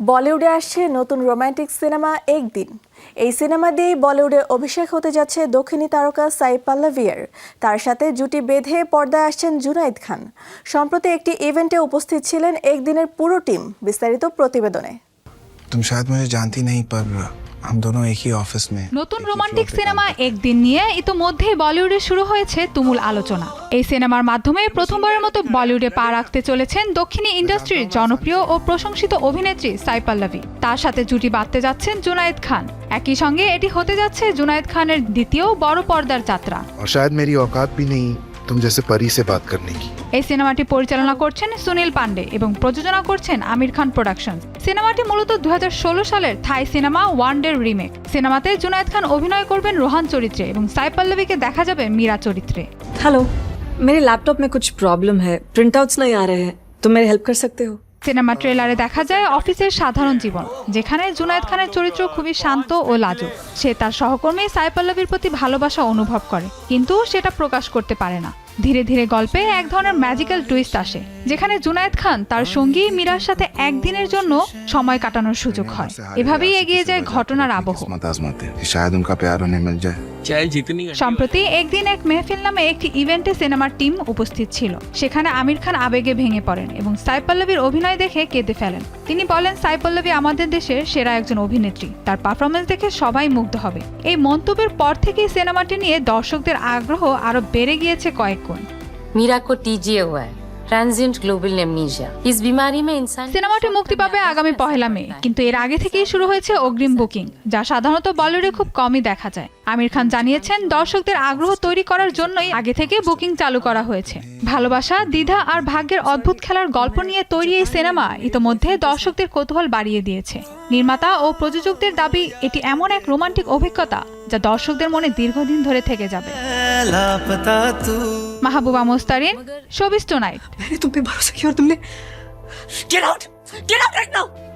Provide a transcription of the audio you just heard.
বলিউডে আসছে নতুন রোমান্টিক সিনেমা একদিন। এই সিনেমা দিয়েই বলিউডে অভিষেক হতে যাচ্ছে দক্ষিণী তারকা সাই পল্লবীর। তার সাথে জুটি বেঁধে পর্দায় আসছেন জুনায়েদ খান। সম্প্রতি একটি ইভেন্টে উপস্থিত ছিলেন একদিনের পুরো টিম। বিস্তারিত প্রতিবেদনে। तुम शायद मुझे जानती नहीं पर हम दोनों एक ही ऑफिस में নতুন রোমান্টিক সিনেমা একদিন নিয়ে ইতোমধ্যেই বলিউডে শুরু হয়েছে তুমুল আলোচনা। এই সিনেমার মাধ্যমে প্রথমবারের মতো বলিউডে পা রাখতে চলেছেন দক্ষিণী ইন্ডাস্ট্রির জনপ্রিয় ও প্রশংসিত অভিনেত্রী সাই পল্লবী। তার সাথে জুটি বাঁধতে যাচ্ছেন জুনায়েদ খান। একই সঙ্গে এটি হতে যাচ্ছে জুনায়েদ খানের দ্বিতীয় বড় পর্দার যাত্রা। और शायद मेरी औकात भी नहीं तुम जैसे परी से बात करने की। এই সিনেমাটি পরিচালনা করছেন সুনীল পান্ডে এবং প্রযোজনা করছেন আমির খান প্রোডাকশনস। সিনেমাটি মূলত 2016 সালের থাই সিনেমা ওয়ান ডে রিমেক। সিনেমাতে জুনায়েদ খান অভিনয় করবেন রোহান চরিত্রে এবং সাই পল্লবীকে দেখা যাবে মীরা চরিত্রে। हेलो, मेरे लैपटॉप में कुछ प्रॉब्लम है, प्रिंटआउट्स नहीं आ रहे हैं, तुम मेरी हेल्प कर सकते हो? সিনেমা ট্রেলারে দেখা যায় অফিসের সাধারণ জীবন, যেখানে জুনায়েদ খানের চরিত্র খুবই শান্ত ও লাজুক। সে তার সহকর্মী সাই পল্লবীর প্রতি ভালোবাসা অনুভব করে, কিন্তু সেটা প্রকাশ করতে পারে না। ধীরে ধীরে গল্পে এক ধরনের ম্যাজিক্যাল টুইস্ট আসে, যেখানে জুনায়েদ খান তার সঙ্গী মীরার সাথে একদিনের জন্য সময় কাটানোর সুযোগ হয়। এভাবেই এগিয়ে যায় ঘটনার আবহ। किस्मत आजमाते हैं कि शायद उनका प्यार उन्हें मिल जाए। সম্প্রতি একদিন এক মেহফিল নামে একটি ইভেন্টে সিনেমার টিম উপস্থিত ছিল। সেখানে আমির খান আবেগে ভেঙে পড়েন এবং সাই পল্লবীর অভিনয় দেখে কেঁদে ফেলেন। তিনি বলেন, সাই পল্লবী আমাদের দেশের সেরা একজন অভিনেত্রী, তার পারফরমেন্স দেখে সবাই মুগ্ধ হবে। এই মন্তব্যের পর থেকেই সিনেমাটি নিয়ে দর্শকদের আগ্রহ আরো বেড়ে গিয়েছে কয়েক গুণ। मीरा को टीजिए हुआ है ट्रांजिएंट ग्लोबल एमनीशिया। इस बीमारी में इंसान সিনেমাটি মুক্তি পাবে আগামী 1 মে, কিন্তু এর আগে থেকেই শুরু হয়েছে অগ্রিম বুকিং, যা সাধারণত বলিউডে খুব কমই দেখা যায়। আমির খান জানিয়েছেন, দর্শকদের আগ্রহ তৈরি করার জন্যই আগে থেকে বুকিং চালু করা হয়েছে। ভালোবাসা, দ্বিধা আর ভাগ্যের অদ্ভুত খেলার গল্প নিয়ে তৈরি এই সিনেমা ইতোমধ্যে দর্শকদের কৌতূহল বাড়িয়ে দিয়েছে। নির্মাতা ও প্রযোজকদের দাবি, এটি এমন এক রোমান্টিক অভিজ্ঞতা যা দর্শকদের মনে দীর্ঘদিন ধরে থেকে যাবে। Mahbuba Mostarin, showbiz tonight. मैंने तुम पे भरोसा किया और तुमने Get out! Get out right now!